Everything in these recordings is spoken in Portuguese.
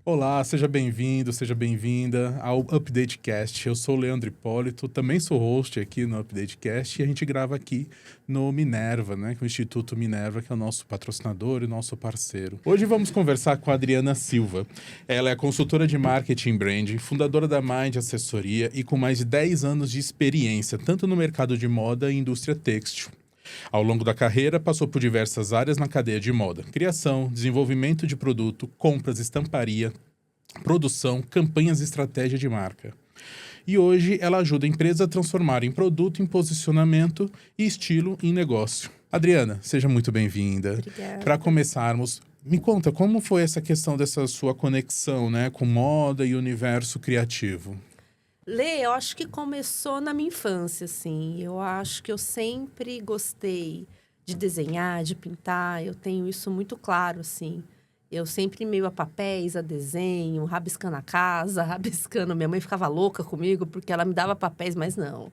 Olá, seja bem-vindo, seja bem-vinda ao UpdateCast. Eu sou o Leandro Hipólito, também sou host aqui no UpdateCast e a gente grava aqui no Minerva, né? Que é o Instituto Minerva, que é o nosso patrocinador e nosso parceiro. Hoje vamos conversar com a Adriana Silva. Ela é consultora de marketing e branding, fundadora da Mind Assessoria e com mais de 10 anos de experiência, tanto no mercado de moda e indústria têxtil. Ao longo da carreira, passou por diversas áreas na cadeia de moda: criação, desenvolvimento de produto, compras, estamparia, produção, campanhas e estratégia de marca. E hoje ela ajuda a empresa a transformar em produto, em posicionamento e estilo em negócio. Adriana, seja muito bem-vinda. Obrigada. Para começarmos, me conta como foi essa questão dessa sua conexão, né, com moda e universo criativo? Lê, eu acho que começou na minha infância, assim. Eu acho que eu sempre gostei de desenhar, de pintar. Eu tenho isso muito claro, assim. Eu sempre meio a papéis, a desenho, rabiscando a casa, rabiscando. Minha mãe ficava louca comigo porque ela me dava papéis, mas não.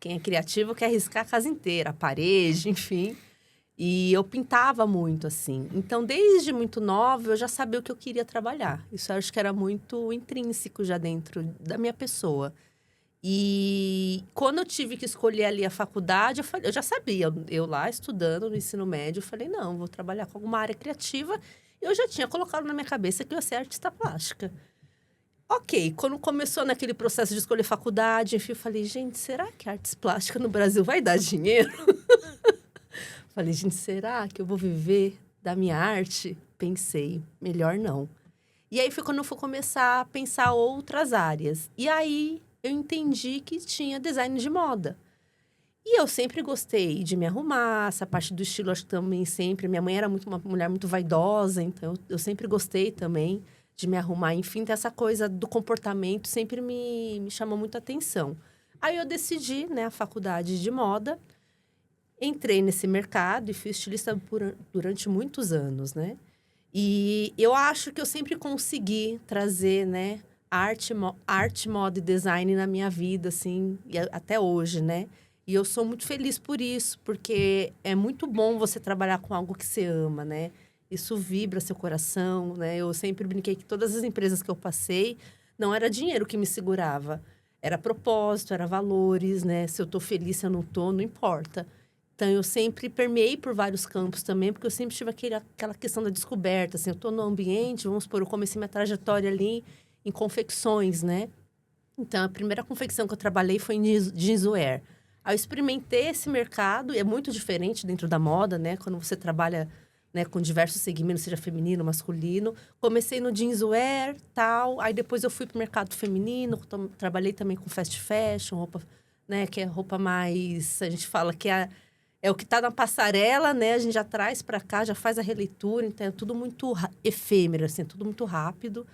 Quem é criativo quer riscar a casa inteira, a parede, enfim. E eu pintava muito, assim. Então, desde muito nova, eu já sabia o que eu queria trabalhar. Isso eu acho que era muito intrínseco já dentro da minha pessoa. E quando eu tive que escolher ali a faculdade, eu já sabia. Eu lá estudando no ensino médio, eu falei, não, vou trabalhar com alguma área criativa. Eu já tinha colocado na minha cabeça que eu ia ser artista plástica. Ok, quando começou naquele processo de escolher faculdade, enfim, eu falei, gente, será que artes plásticas no Brasil vai dar dinheiro? Falei, gente, será que eu vou viver da minha arte? Pensei, melhor não. E aí foi quando eu fui começar a pensar outras áreas. E aí eu entendi que tinha design de moda. E eu sempre gostei de me arrumar, essa parte do estilo, acho que também sempre. Minha mãe era uma mulher muito vaidosa, então eu sempre gostei também de me arrumar. Enfim, então essa coisa do comportamento sempre me chamou muito a atenção. Aí eu decidi, né, a faculdade de moda. Entrei nesse mercado e fui estilista durante muitos anos, né? E eu acho que eu sempre consegui trazer, né, arte, moda e design na minha vida, assim, e até hoje, né? E eu sou muito feliz por isso, porque é muito bom você trabalhar com algo que você ama, né? Isso vibra seu coração, né? Eu sempre brinquei que todas as empresas que eu passei, não era dinheiro que me segurava. Era propósito, era valores, né? Se eu tô feliz, se eu não tô, não importa. Então, eu sempre permeei por vários campos também, porque eu sempre tive aquela questão da descoberta. Assim, eu estou no ambiente, vamos supor, eu comecei minha trajetória ali em confecções, né? Então, a primeira confecção que eu trabalhei foi em jeanswear. Aí, eu experimentei esse mercado, e é muito diferente dentro da moda, né? Quando você trabalha, né, com diversos segmentos, seja feminino, masculino. Comecei no jeanswear, tal. Aí, depois eu fui para o mercado feminino, trabalhei também com fast fashion, roupa, né? Que é roupa mais... A gente fala que é o que está na passarela, né? A gente já traz para cá, já faz a releitura. Então, é tudo muito efêmero, assim, tudo muito rápido.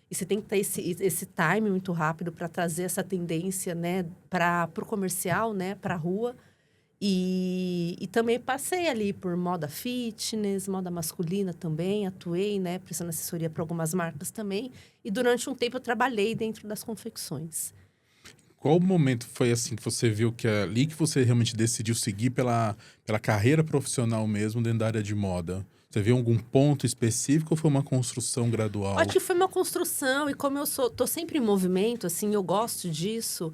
E você tem que ter esse time muito rápido para trazer essa tendência, né? Para o comercial, né? Para a rua. E também passei ali por moda fitness, moda masculina também. Atuei, né? Prestando assessoria para algumas marcas também. E durante um tempo eu trabalhei dentro das confecções. Qual momento foi assim que você viu que é ali que você realmente decidiu seguir pela carreira profissional mesmo dentro da área de moda? Você viu algum ponto específico ou foi uma construção gradual? Acho que foi uma construção, e como tô sempre em movimento, assim, eu gosto disso,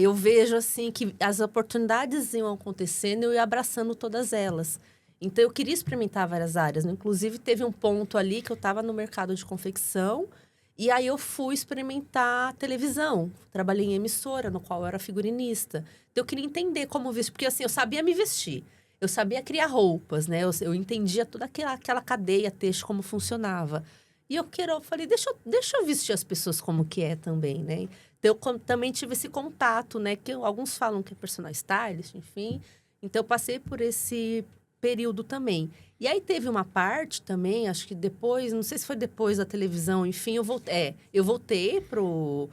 eu vejo, assim, que as oportunidades iam acontecendo e eu ia abraçando todas elas. Então, eu queria experimentar várias áreas, né? Inclusive, teve um ponto ali que eu estava no mercado de confecção, e aí eu fui experimentar televisão. Trabalhei em emissora, no qual eu era figurinista. Então, eu queria entender como vestir, porque, assim, eu sabia me vestir. Eu sabia criar roupas, né? Eu entendia toda aquela cadeia texto, como funcionava. E eu falei, deixa eu vestir as pessoas como que é também, né? Então, eu também tive esse contato, né? Que alguns falam que é personal stylist, enfim. Então, eu passei por esse período também. E aí, teve uma parte também, acho que depois, não sei se foi depois da televisão, enfim, eu voltei pro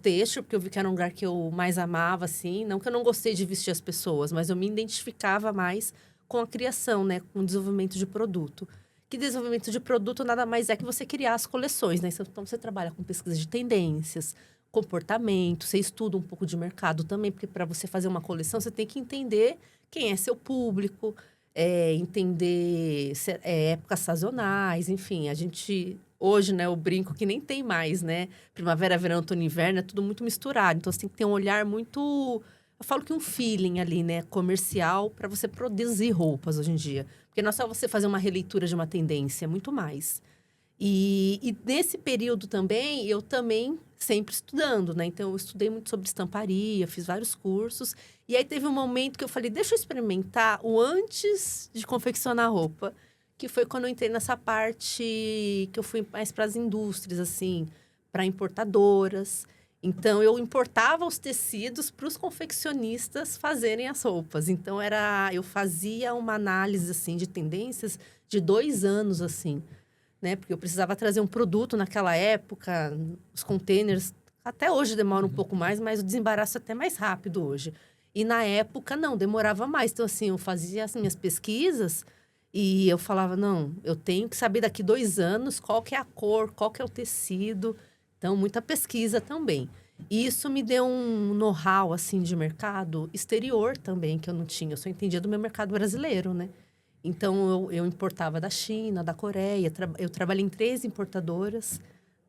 texto, porque eu vi que era um lugar que eu mais amava, assim. Não que eu não gostei de vestir as pessoas, mas eu me identificava mais com a criação, né? Com o desenvolvimento de produto. Que desenvolvimento de produto nada mais é que você criar as coleções, né? Então, você trabalha com pesquisa de tendências, comportamento, você estuda um pouco de mercado também, porque para você fazer uma coleção, você tem que entender quem é seu público, entender épocas sazonais, enfim. A gente hoje, né, eu brinco que nem tem mais, né? Primavera, verão, outono e inverno, é tudo muito misturado. Então, você tem que ter um olhar muito... Eu falo que um feeling ali, né, comercial, para você produzir roupas hoje em dia. Porque não é só você fazer uma releitura de uma tendência, é muito mais. E nesse período também, eu também sempre estudando, né? Então, eu estudei muito sobre estamparia, fiz vários cursos. E aí, teve um momento que eu falei, deixa eu experimentar o antes de confeccionar a roupa. Que foi quando eu entrei nessa parte que eu fui mais para as indústrias, assim, para importadoras. Então, eu importava os tecidos para os confeccionistas fazerem as roupas. Então, eu fazia uma análise, assim, de tendências de 2 anos, assim, né? Porque eu precisava trazer um produto naquela época, os containers até hoje demoram um pouco mais, mas o desembaraço é até mais rápido hoje. E na época, não, demorava mais. Então, assim, eu fazia as minhas pesquisas e eu falava, não, eu tenho que saber daqui 2 anos qual que é a cor, qual que é o tecido. Então, muita pesquisa também. E isso me deu um know-how, assim, de mercado exterior também, que eu não tinha. Eu só entendia do meu mercado brasileiro, né? Então, eu importava da China, da Coreia. Eu trabalhei em 3 importadoras,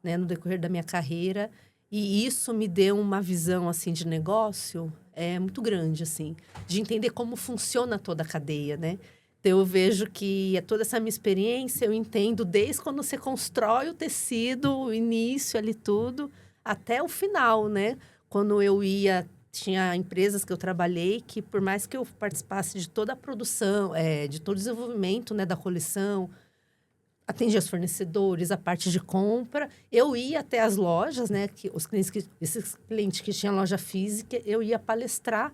né, no decorrer da minha carreira. E isso me deu uma visão, assim, de negócio muito grande, assim. De entender como funciona toda a cadeia, né? Então, eu vejo que toda essa minha experiência, eu entendo desde quando você constrói o tecido, o início ali tudo, até o final, né? Quando eu ia... Tinha empresas que eu trabalhei que, por mais que eu participasse de toda a produção, de todo o desenvolvimento, né, da coleção, atendia os fornecedores, a parte de compra, eu ia até as lojas, né, esses clientes que tinham loja física, eu ia palestrar,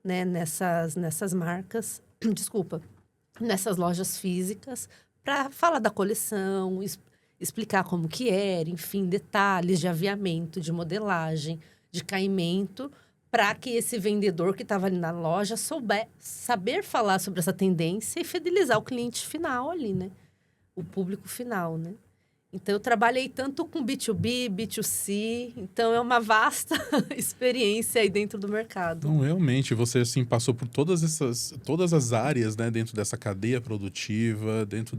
né, nessas marcas, desculpa, nessas lojas físicas, para falar da coleção, explicar como que era, enfim, detalhes de aviamento, de modelagem, de caimento, para que esse vendedor que estava ali na loja saber falar sobre essa tendência e fidelizar o cliente final ali, né? O público final, né? Então, eu trabalhei tanto com B2B, B2C, então é uma vasta experiência aí dentro do mercado. Não, realmente, você assim passou por todas as áreas, né, dentro dessa cadeia produtiva, dentro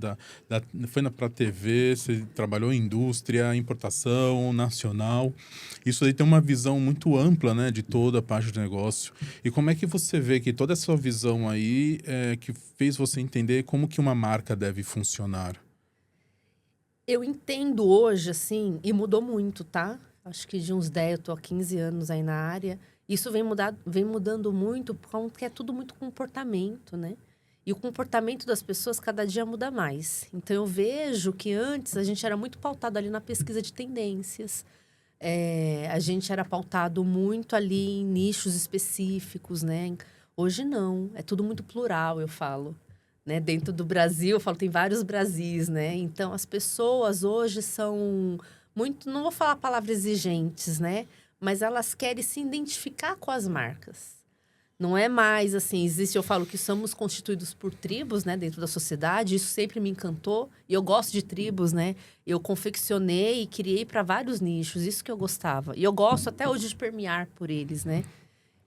foi para TV, você trabalhou em indústria, importação, nacional. Isso aí tem uma visão muito ampla, né, de toda a parte do negócio. E como é que você vê que toda essa visão aí que fez você entender como que uma marca deve funcionar? Eu entendo hoje, assim, e mudou muito, tá? Acho que de uns 10, eu tô há 15 anos aí na área. Isso vem mudando muito, porque é tudo muito comportamento, né? E o comportamento das pessoas cada dia muda mais. Então, eu vejo que antes a gente era muito pautado ali na pesquisa de tendências. A gente era pautado muito ali em nichos específicos, né? Hoje não, é tudo muito plural, eu falo. Né? Dentro do Brasil, eu falo, tem vários Brasis, né? Então, as pessoas hoje são muito, não vou falar a palavra exigentes, né? Mas elas querem se identificar com as marcas. Não é mais assim, eu falo que somos constituídos por tribos, né, dentro da sociedade, isso sempre me encantou, e eu gosto de tribos, né? Eu confeccionei e criei para vários nichos, isso que eu gostava. E eu gosto até hoje de permear por eles, né?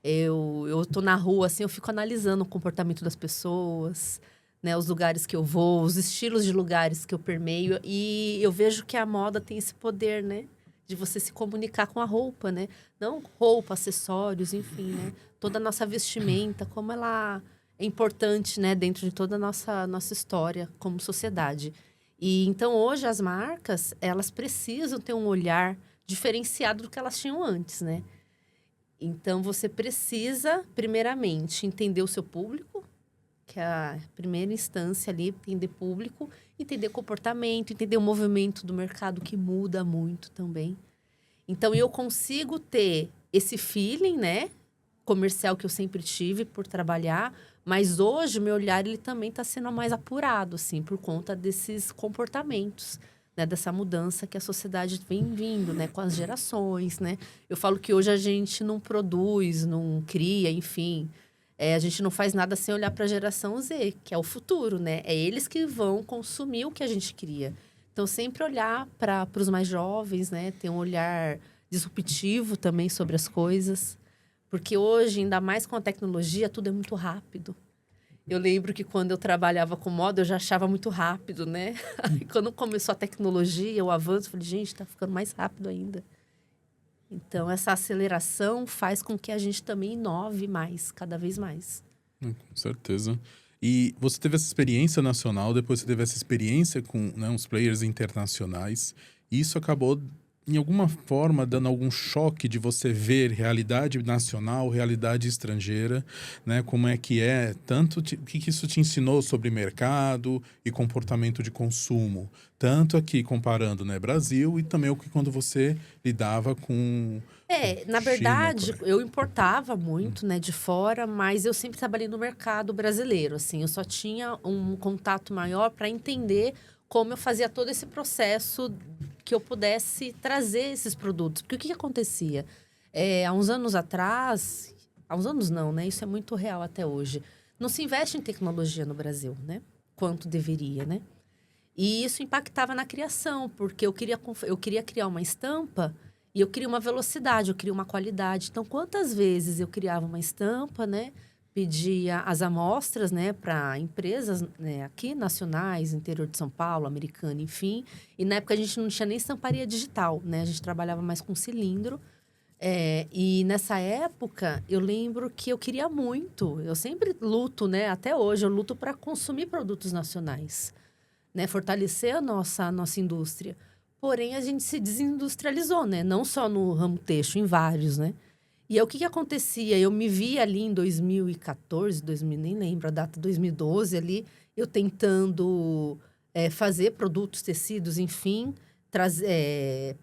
Eu tô na rua, assim, eu fico analisando o comportamento das pessoas, né, os lugares que eu vou, os estilos de lugares que eu permeio, e eu vejo que a moda tem esse poder, né? De você se comunicar com a roupa, né? Não roupa, acessórios, enfim, né? Toda a nossa vestimenta, como ela é importante, né? Dentro de toda a nossa história como sociedade. E então, hoje, as marcas, elas precisam ter um olhar diferenciado do que elas tinham antes, né? Então, você precisa, primeiramente, entender o seu público, que é a primeira instância ali, entender público, entender comportamento, entender o movimento do mercado que muda muito também. Então, eu consigo ter esse feeling, né, comercial que eu sempre tive por trabalhar, mas hoje o meu olhar ele também está sendo mais apurado, assim, por conta desses comportamentos, né, dessa mudança que a sociedade vem vindo, né, com as gerações, né. Eu falo que hoje a gente não produz, não cria, enfim, a gente não faz nada sem olhar para a geração Z, que é o futuro, né? É eles que vão consumir o que a gente cria. Então, sempre olhar para os mais jovens, né? Ter um olhar disruptivo também sobre as coisas. Porque hoje, ainda mais com a tecnologia, tudo é muito rápido. Eu lembro que quando eu trabalhava com moda, eu já achava muito rápido, né? Aí quando começou a tecnologia, o avanço, eu falei, gente, tá ficando mais rápido ainda. Então, essa aceleração faz com que a gente também inove mais, cada vez mais. Com certeza. E você teve essa experiência nacional, depois você teve essa experiência com, né, uns players internacionais. E isso acabou, em alguma forma, dando algum choque de você ver realidade nacional, realidade estrangeira, né? Como é, tanto o que isso te ensinou sobre mercado e comportamento de consumo. Tanto aqui comparando, né, Brasil e também o que quando você lidava com Na China, verdade, Coreia. eu importava muito, né, de fora, mas eu sempre trabalhei no mercado brasileiro, assim. Eu só tinha um contato maior para entender como eu fazia todo esse processo que eu pudesse trazer esses produtos. Porque o que acontecia? Há uns anos atrás, há uns anos não, né? Isso é muito real até hoje. Não se investe em tecnologia no Brasil, né? Quanto deveria, né? E isso impactava na criação, porque eu queria criar uma estampa e eu queria uma velocidade, eu queria uma qualidade. Então, quantas vezes eu criava uma estampa, né? Pedia as amostras, né, para empresas, né, aqui nacionais, interior de São Paulo, Americana, enfim. E na época a gente não tinha nem estamparia digital, né? A gente trabalhava mais com cilindro. E nessa época, eu lembro que eu queria muito. Eu sempre luto, né? Até hoje, eu luto para consumir produtos nacionais, né, fortalecer a nossa indústria. Porém, a gente se desindustrializou, né? Não só no ramo têxtil, em vários, né? E aí, o que que acontecia? Eu me vi ali em 2014, 2000, nem lembro a data, 2012 ali, eu tentando fazer produtos, tecidos, enfim, trazer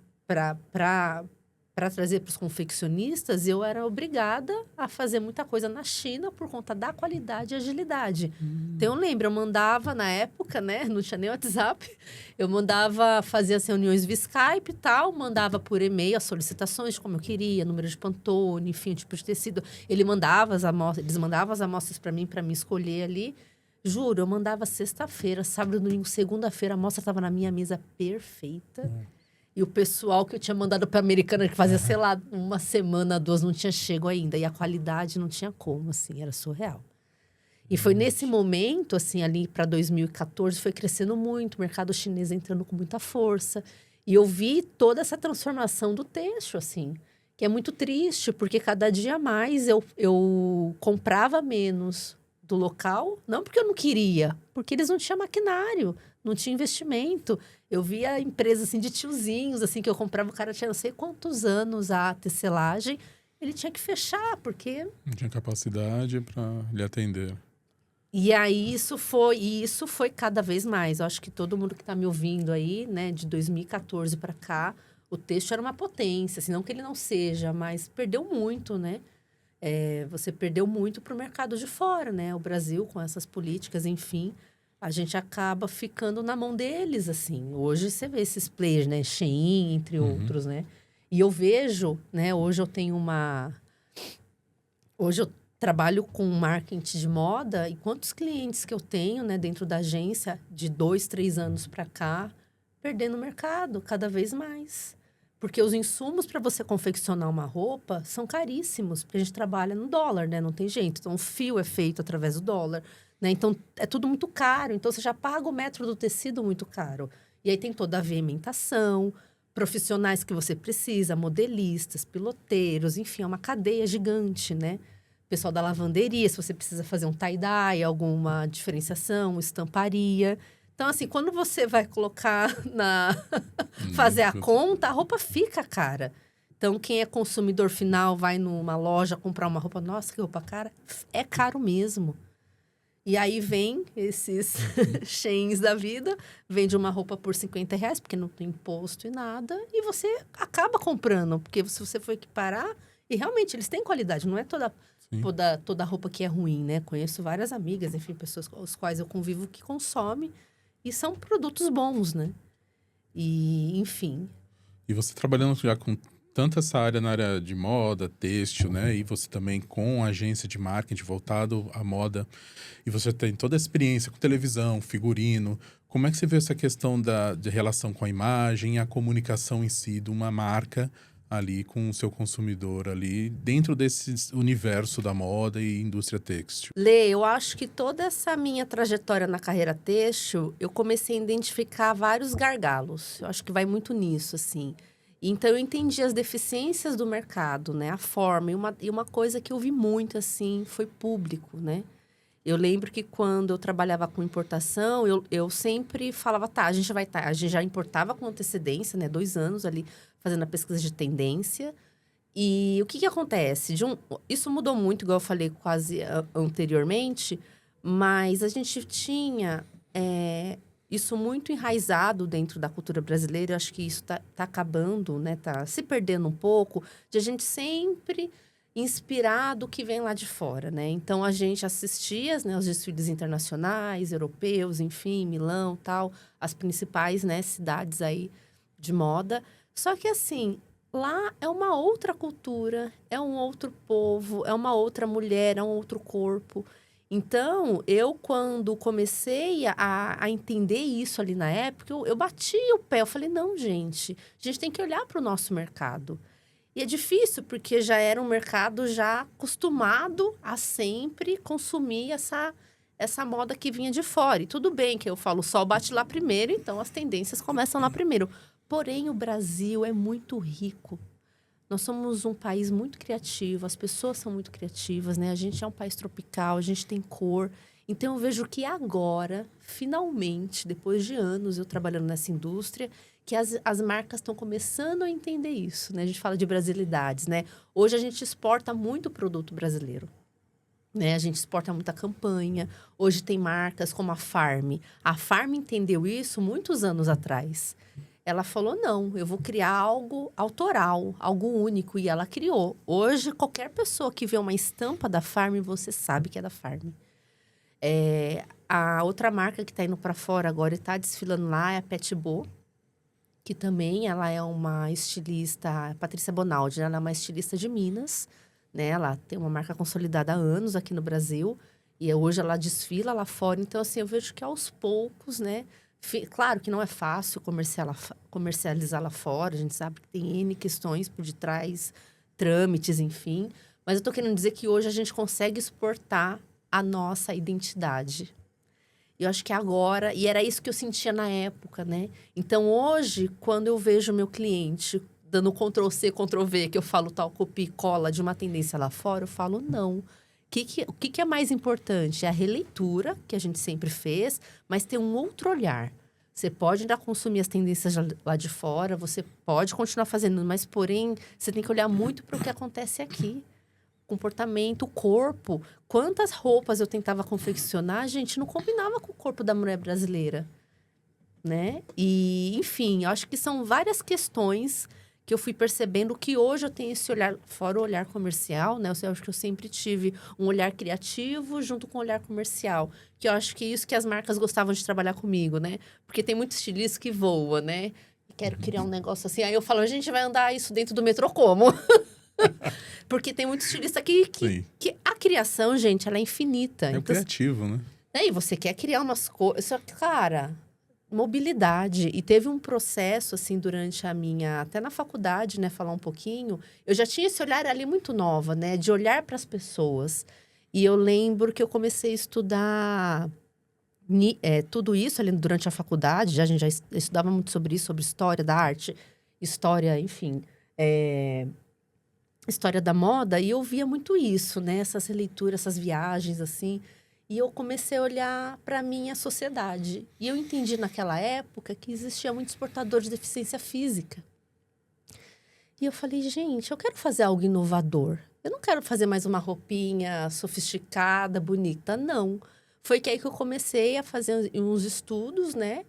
para trazer para os confeccionistas, eu era obrigada a fazer muita coisa na China por conta da qualidade e agilidade. Então, eu lembro, eu mandava na época, né? Não tinha nem WhatsApp. Eu mandava, fazia as reuniões via Skype e tal, mandava por e-mail as solicitações de como eu queria, número de Pantone, enfim, tipo de tecido. Eles mandavam as amostras para mim escolher ali. Juro, eu mandava sexta-feira, sábado, domingo, segunda-feira, a amostra estava na minha mesa perfeita. E o pessoal que eu tinha mandado para Americana, que fazia, sei lá, uma semana, duas, não tinha chego ainda. E a qualidade não tinha como, assim, era surreal. E foi nesse momento, assim, ali para 2014, foi crescendo muito, o mercado chinês entrando com muita força. E eu vi toda essa transformação do têxtil, assim, que é muito triste, porque cada dia mais eu comprava menos do local, não porque eu não queria, porque eles não tinham maquinário, não tinha investimento. Eu via empresas, assim, de tiozinhos, assim, que eu comprava, o cara tinha não sei quantos anos a tecelagem, ele tinha que fechar, porque Não tinha capacidade para lhe atender. E aí isso foi cada vez mais. Eu acho que todo mundo que está me ouvindo aí, né, de 2014 para cá, o texto era uma potência, assim, não que ele não seja, mas perdeu muito, né? Você perdeu muito para o mercado de fora, né? O Brasil, com essas políticas, enfim, a gente acaba ficando na mão deles, assim. Hoje você vê esses players, né? Shein, entre outros, né? E eu vejo, né? Hoje eu trabalho com marketing de moda e quantos clientes que eu tenho, né, dentro da agência de 2, 3 anos para cá, perdendo o mercado cada vez mais. Porque os insumos para você confeccionar uma roupa são caríssimos, porque a gente trabalha no dólar, né? Não tem jeito. Então, o fio é feito através do dólar, né? Então, é tudo muito caro. Então, você já paga o metro do tecido muito caro. E aí tem toda a veementação, profissionais que você precisa, modelistas, piloteiros, enfim, é uma cadeia gigante, né? Pessoal da lavanderia, se você precisa fazer um tie-dye, alguma diferenciação, estamparia. Então, assim, quando você vai colocar fazer a conta, a roupa fica cara. Então, quem é consumidor final vai numa loja comprar uma roupa, nossa, que roupa cara. É caro mesmo. E aí vem esses Sheins da vida, vende uma roupa por R$ 50, porque não tem imposto e nada, e você acaba comprando, porque se você for equiparar, e realmente eles têm qualidade, não é toda roupa que é ruim, né? Conheço várias amigas, enfim, pessoas com as quais eu convivo que consomem, e são produtos bons, né? E, enfim. E você trabalhando já com tanto essa área na área de moda, têxtil, né? E você também com agência de marketing voltado à moda. E você tem toda a experiência com televisão, figurino. Como é que você vê essa questão de relação com a imagem e a comunicação em si de uma marca ali com o seu consumidor ali dentro desse universo da moda e indústria têxtil? Lê, eu acho que toda essa minha trajetória na carreira têxtil, eu comecei a identificar vários gargalos. Eu acho que vai muito nisso, assim. Então, eu entendi as deficiências do mercado, né? A forma. E uma coisa que eu vi muito, assim, foi público, né? Eu lembro que quando eu trabalhava com importação, eu sempre falava, tá, a gente já importava com antecedência, né? 2 anos ali, fazendo a pesquisa de tendência. E o que que acontece? Isso mudou muito, igual eu falei quase anteriormente, mas a gente tinha isso muito enraizado dentro da cultura brasileira. Eu acho que isso tá acabando, né? Tá se perdendo um pouco, de a gente sempre inspirar do que vem lá de fora, né? Então, a gente assistia, né, os desfiles internacionais, europeus, enfim, Milão, tal, as principais, né, cidades aí de moda. Só que, assim, lá é uma outra cultura, é um outro povo, é uma outra mulher, é um outro corpo. Então, eu, quando comecei a entender isso ali na época, eu bati o pé. Eu falei, não, gente, a gente tem que olhar para o nosso mercado. E é difícil, porque já era um mercado já acostumado a sempre consumir essa moda que vinha de fora. E tudo bem que eu falo, o sol bate lá primeiro, então as tendências começam lá primeiro. Porém, o Brasil é muito rico. Nós somos um país muito criativo, as pessoas são muito criativas, né? A gente é um país tropical, a gente tem cor. Então, eu vejo que agora, finalmente, depois de anos eu trabalhando nessa indústria, que as marcas estão começando a entender isso, né? A gente fala de brasilidades, né? Hoje a gente exporta muito produto brasileiro, né? A gente exporta muita campanha. Hoje tem marcas como a Farm. A Farm entendeu isso muitos anos atrás. Ela falou, não, eu vou criar algo autoral, algo único. E ela criou. Hoje, qualquer pessoa que vê uma estampa da Farm, você sabe que é da Farm. A outra marca que está indo para fora agora e está desfilando lá é a Petbo, que também ela é uma estilista, Patrícia Bonaldi, né? Ela é uma estilista de Minas, né? Ela tem uma marca consolidada há anos aqui no Brasil e hoje ela desfila lá fora. Então, assim, eu vejo que aos poucos, né? Claro que não é fácil comercializar lá fora, a gente sabe que tem N questões por detrás, trâmites, enfim. Mas eu tô querendo dizer que hoje a gente consegue exportar a nossa identidade. Eu acho que agora, e era isso que eu sentia na época, né? Então, hoje, quando eu vejo o meu cliente dando Ctrl+C, Ctrl+V, que eu falo tal copia e cola de uma tendência lá fora, eu falo, não. O que é mais importante? É a releitura, que a gente sempre fez, mas ter um outro olhar. Você pode ainda consumir as tendências lá de fora, você pode continuar fazendo, mas, porém, você tem que olhar muito para o que acontece aqui. Comportamento, o corpo. Quantas roupas eu tentava confeccionar, gente, não combinava com o corpo da mulher brasileira, né? E, enfim, eu acho que são várias questões que eu fui percebendo que hoje eu tenho esse olhar, fora o olhar comercial, né? Eu acho que eu sempre tive um olhar criativo junto com o olhar comercial. Que eu acho que é isso que as marcas gostavam de trabalhar comigo, né? Porque tem muito estilista que voa, né? Quero criar um negócio assim. Aí eu falo, a gente vai andar isso dentro do metrô como? Porque tem muito estilista que a criação, gente, ela é infinita. É o então, criativo, né? E você quer criar umas coisas... Só que, cara, mobilidade. E teve um processo, assim, durante a minha... Até na faculdade, né? Falar um pouquinho. Eu já tinha esse olhar ali muito nova, né? De olhar para as pessoas. E eu lembro que eu comecei a estudar... tudo isso ali durante a faculdade. A gente já estudava muito sobre isso. Sobre história da arte. História, enfim... história da moda, e eu via muito isso, né? Essas releituras, essas viagens, assim. E eu comecei a olhar para a minha sociedade. E eu entendi naquela época que existia muito exportador de deficiência física. E eu falei, gente, eu quero fazer algo inovador. Eu não quero fazer mais uma roupinha sofisticada, bonita, não. Foi que aí que eu comecei a fazer uns estudos, né?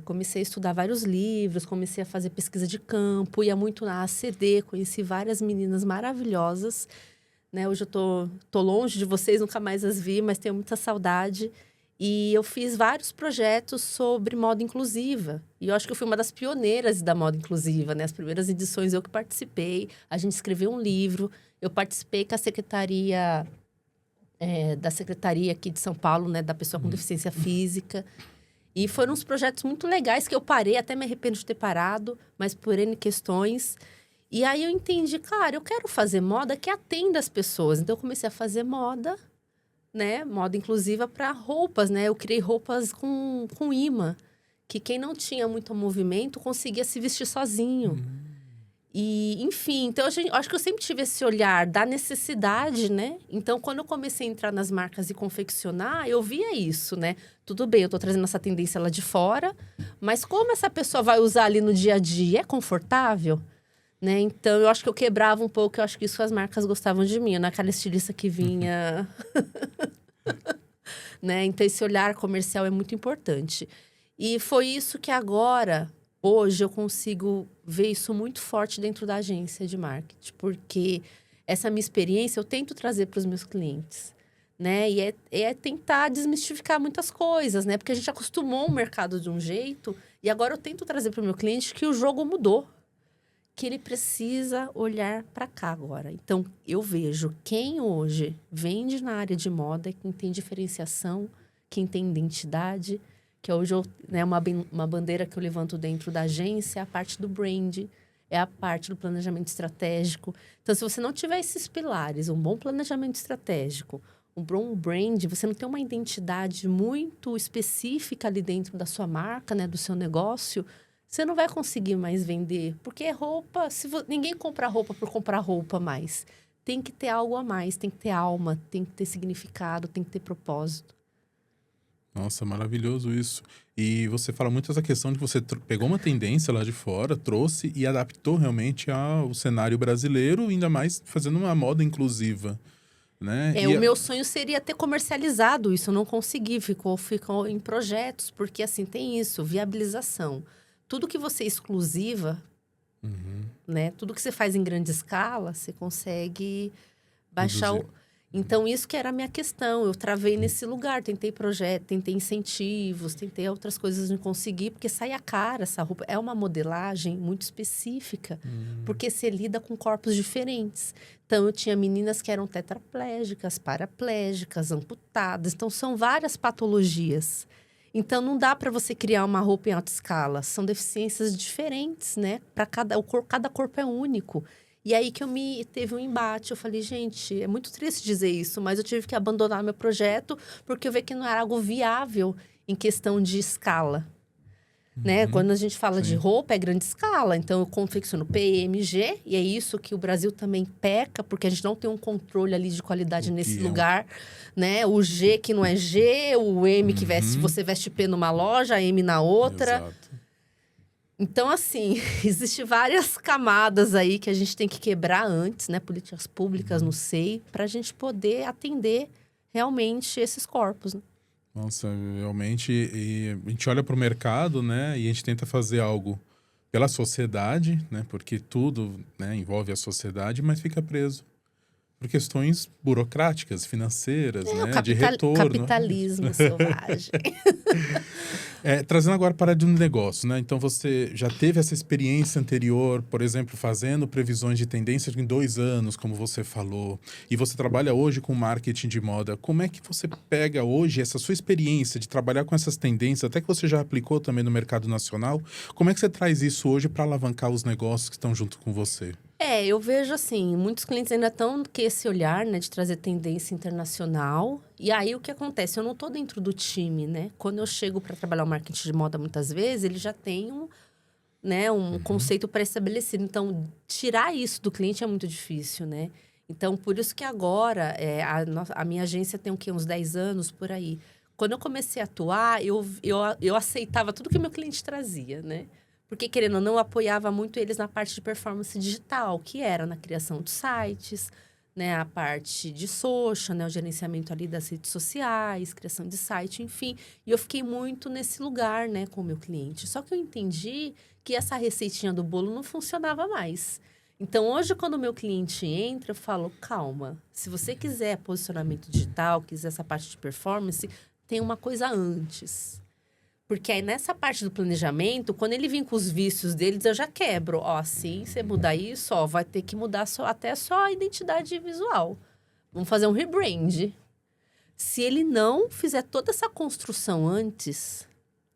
Comecei a estudar vários livros, comecei a fazer pesquisa de campo, ia muito na ACD, conheci várias meninas maravilhosas, né? Hoje eu tô longe de vocês, nunca mais as vi, mas tenho muita saudade. E eu fiz vários projetos sobre moda inclusiva. E eu acho que eu fui uma das pioneiras da moda inclusiva, né? As primeiras edições eu que participei, a gente escreveu um livro, eu participei com a secretaria, da secretaria aqui de São Paulo, né? Da pessoa com deficiência física. E foram uns projetos muito legais que eu parei, até me arrependo de ter parado, mas por N questões. E aí eu entendi, cara, eu quero fazer moda que atenda as pessoas. Então eu comecei a fazer moda, né? Moda inclusiva para roupas, né? Eu criei roupas com imã, que quem não tinha muito movimento conseguia se vestir sozinho. E, enfim, então acho que eu sempre tive esse olhar da necessidade, né? Então, quando eu comecei a entrar nas marcas e confeccionar, eu via isso, né? Tudo bem, eu tô trazendo essa tendência lá de fora, mas como essa pessoa vai usar ali no dia a dia? É confortável? Né? Então, eu acho que eu quebrava um pouco, eu acho que isso as marcas gostavam de mim, naquela estilista que vinha... né? Então, esse olhar comercial é muito importante. E foi isso que agora... Hoje eu consigo ver isso muito forte dentro da agência de marketing, porque essa minha experiência eu tento trazer para os meus clientes, né? E é tentar desmistificar muitas coisas, né? Porque a gente acostumou o mercado de um jeito e agora eu tento trazer para o meu cliente que o jogo mudou, que ele precisa olhar para cá agora. Então, eu vejo quem hoje vende na área de moda, quem tem diferenciação, quem tem identidade... que hoje né, uma bandeira que eu levanto dentro da agência é a parte do brand, é a parte do planejamento estratégico. Então, se você não tiver esses pilares, um bom planejamento estratégico, um bom brand, você não tem uma identidade muito específica ali dentro da sua marca, né, do seu negócio, você não vai conseguir mais vender. Porque é roupa, ninguém compra roupa por comprar roupa mais. Tem que ter algo a mais, tem que ter alma, tem que ter significado, tem que ter propósito. Nossa, maravilhoso isso. E você fala muito essa questão de você pegou uma tendência lá de fora, trouxe e adaptou realmente ao cenário brasileiro, ainda mais fazendo uma moda inclusiva, né? O meu sonho seria ter comercializado isso, eu não consegui, ficou em projetos, porque assim, tem isso, viabilização. Tudo que você é exclusiva, né? Tudo que você faz em grande escala, você consegue baixar o... Então, isso que era a minha questão. Eu travei nesse lugar, tentei projeto, tentei incentivos, tentei outras coisas, não consegui, porque sai a cara essa roupa. É uma modelagem muito específica, porque você lida com corpos diferentes. Então, eu tinha meninas que eram tetraplégicas, paraplégicas, amputadas. Então, são várias patologias. Então, não dá para você criar uma roupa em alta escala. São deficiências diferentes, né? Cada corpo é único. E aí que teve um embate. Eu falei, gente, é muito triste dizer isso, mas eu tive que abandonar meu projeto porque eu vi que não era algo viável em questão de escala. Né? Quando a gente fala de roupa, é grande escala. Então, eu confecciono PMG, e é isso que o Brasil também peca, porque a gente não tem um controle ali de qualidade nesse lugar. Né? O G que não é G, o M que você veste P numa loja, M na outra. Exato. Então, assim, existem várias camadas aí que a gente tem que quebrar antes, né? Políticas públicas no SEI, para a gente poder atender realmente esses corpos. Né? Nossa, realmente, e a gente olha para o mercado, né? E a gente tenta fazer algo pela sociedade, né? Porque tudo, né, envolve a sociedade, mas fica preso por questões burocráticas, financeiras, né? De retorno. Capitalismo selvagem. Trazendo agora para de um negócio, né? Então, você já teve essa experiência anterior, por exemplo, fazendo previsões de tendência em 2 anos, como você falou, e você trabalha hoje com marketing de moda. Como é que você pega hoje essa sua experiência de trabalhar com essas tendências, até que você já aplicou também no mercado nacional, como é que você traz isso hoje para alavancar os negócios que estão junto com você? Eu vejo assim, muitos clientes ainda estão com esse olhar, né, de trazer tendência internacional. E aí, o que acontece? Eu não estou dentro do time, né? Quando eu chego para trabalhar o marketing de moda, muitas vezes, ele já tem um conceito pré-estabelecido. Então, tirar isso do cliente é muito difícil, né? Então, por isso que agora, a minha agência tem o quê? Uns 10 anos, por aí. Quando eu comecei a atuar, eu aceitava tudo que meu cliente trazia, né? Porque, querendo ou não, eu apoiava muito eles na parte de performance digital, que era na criação de sites, né? A parte de social, né? O gerenciamento ali das redes sociais, criação de site, enfim. E eu fiquei muito nesse lugar, né? Com o meu cliente. Só que eu entendi que essa receitinha do bolo não funcionava mais. Então, hoje, quando o meu cliente entra, eu falo, calma. Se você quiser posicionamento digital, quiser essa parte de performance, tem uma coisa antes. Porque aí, nessa parte do planejamento, quando ele vem com os vícios deles, eu já quebro. Assim, você mudar isso, vai ter que mudar até só a identidade visual. Vamos fazer um rebrand. Se ele não fizer toda essa construção antes,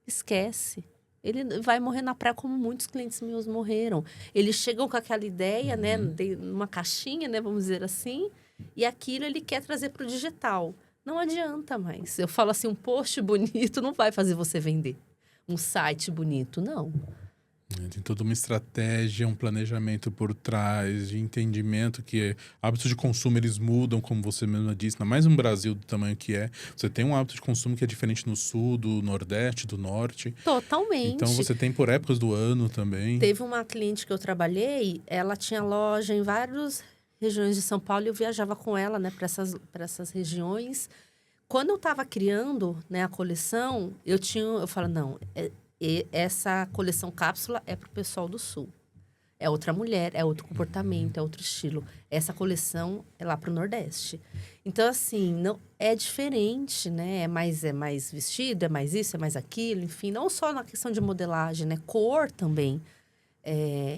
esquece. Ele vai morrer na praia como muitos clientes meus morreram. Eles chegam com aquela ideia, né? Numa caixinha, né? Vamos dizer assim. E aquilo ele quer trazer para o digital. Não adianta mais. Eu falo assim, um post bonito não vai fazer você vender. Um site bonito, não. Tem toda uma estratégia, um planejamento por trás, de entendimento que hábitos de consumo eles mudam, como você mesma disse, ainda mais no Brasil do tamanho que é. Você tem um hábito de consumo que é diferente no sul, do nordeste, do norte. Totalmente. Então você tem por épocas do ano também. Teve uma cliente que eu trabalhei, ela tinha loja em várias regiões de São Paulo e eu viajava com ela, né, para essas regiões. Quando eu estava criando, né, a coleção, eu falo, não, essa coleção cápsula é para o pessoal do Sul. É outra mulher, é outro comportamento, é outro estilo. Essa coleção é lá para o Nordeste. Então, assim, não é diferente, né? É mais vestido, é mais isso, é mais aquilo, enfim. Não só na questão de modelagem, né? Cor também.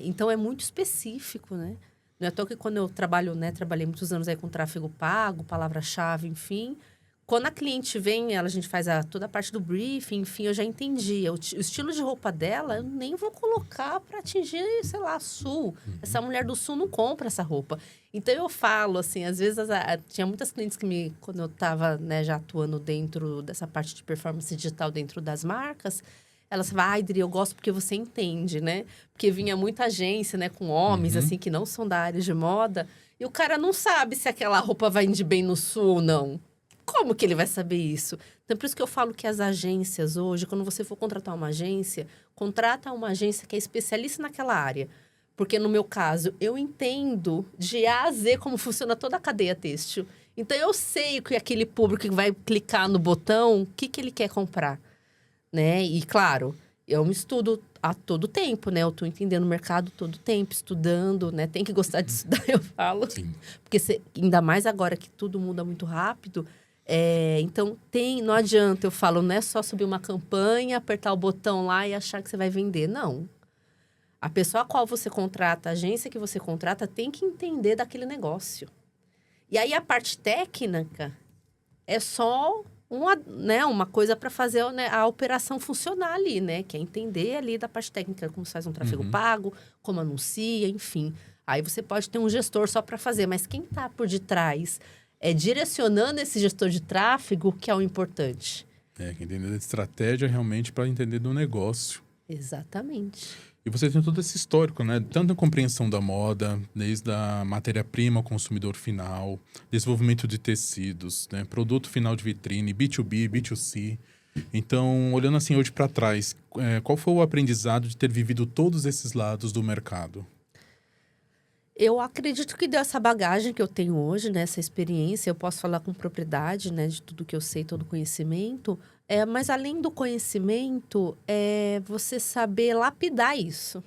Então, é muito específico, né? Não é à toa que quando eu trabalho, né? Trabalhei muitos anos aí com tráfego pago, palavra-chave, enfim. Quando a cliente vem, a gente faz toda a parte do briefing, enfim, eu já entendi. O estilo de roupa dela, eu nem vou colocar para atingir, sei lá, Sul. Essa mulher do Sul não compra essa roupa. Então, eu falo, assim, às vezes, tinha muitas clientes que quando eu estava, né, já atuando dentro dessa parte de performance digital dentro das marcas, elas falavam, Dri, eu gosto porque você entende, né? Porque vinha muita agência, né, com homens, assim, que não são da área de moda, e o cara não sabe se aquela roupa vai ir bem no Sul ou não. Como que ele vai saber isso? Então, por isso que eu falo que as agências hoje, quando você for contratar uma agência, contrata uma agência que é especialista naquela área. Porque, no meu caso, eu entendo de A a Z como funciona toda a cadeia têxtil. Então, eu sei que aquele público que vai clicar no botão, o que ele quer comprar, né? E, claro, eu me estudo a todo tempo, né? Eu tô entendendo o mercado todo tempo, estudando, né? Tem que gostar de estudar, eu falo. Sim. Porque ainda mais agora que tudo muda muito rápido... então, não adianta, eu falo, não é só subir uma campanha, apertar o botão lá e achar que você vai vender. Não. A pessoa a qual você contrata, a agência que você contrata, tem que entender daquele negócio. E aí, a parte técnica é só uma coisa para fazer, né, a operação funcionar ali, né? Que é entender ali da parte técnica, como se faz um tráfego pago, como anuncia, enfim. Aí você pode ter um gestor só para fazer, mas quem está por detrás... direcionando esse gestor de tráfego que é o importante. Entender a estratégia realmente para entender do negócio. Exatamente. E você tem todo esse histórico, né? Tanto a compreensão da moda, desde a matéria-prima ao consumidor final, desenvolvimento de tecidos, né? Produto final de vitrine, B2B, B2C. Então, olhando assim hoje para trás, qual foi o aprendizado de ter vivido todos esses lados do mercado? Eu acredito que deu essa bagagem que eu tenho hoje, né? Essa experiência, eu posso falar com propriedade, né? De tudo que eu sei, todo o conhecimento. Mas além do conhecimento, você saber lapidar isso,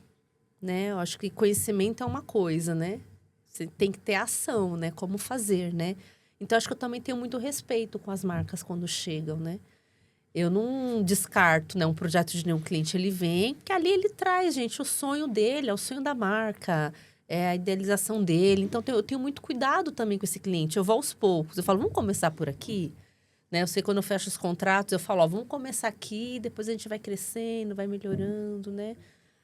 né? Eu acho que conhecimento é uma coisa, né? Você tem que ter ação, né? Como fazer, né? Então, acho que eu também tenho muito respeito com as marcas quando chegam, né? Eu não descarto, né, um projeto de nenhum cliente. Ele vem, porque ali ele traz, gente, o sonho dele, é o sonho da marca, é a idealização dele. Então, eu tenho muito cuidado também com esse cliente. Eu vou aos poucos. Eu falo, vamos começar por aqui? Né? Eu sei quando eu fecho os contratos, eu falo, vamos começar aqui, depois a gente vai crescendo, vai melhorando, né?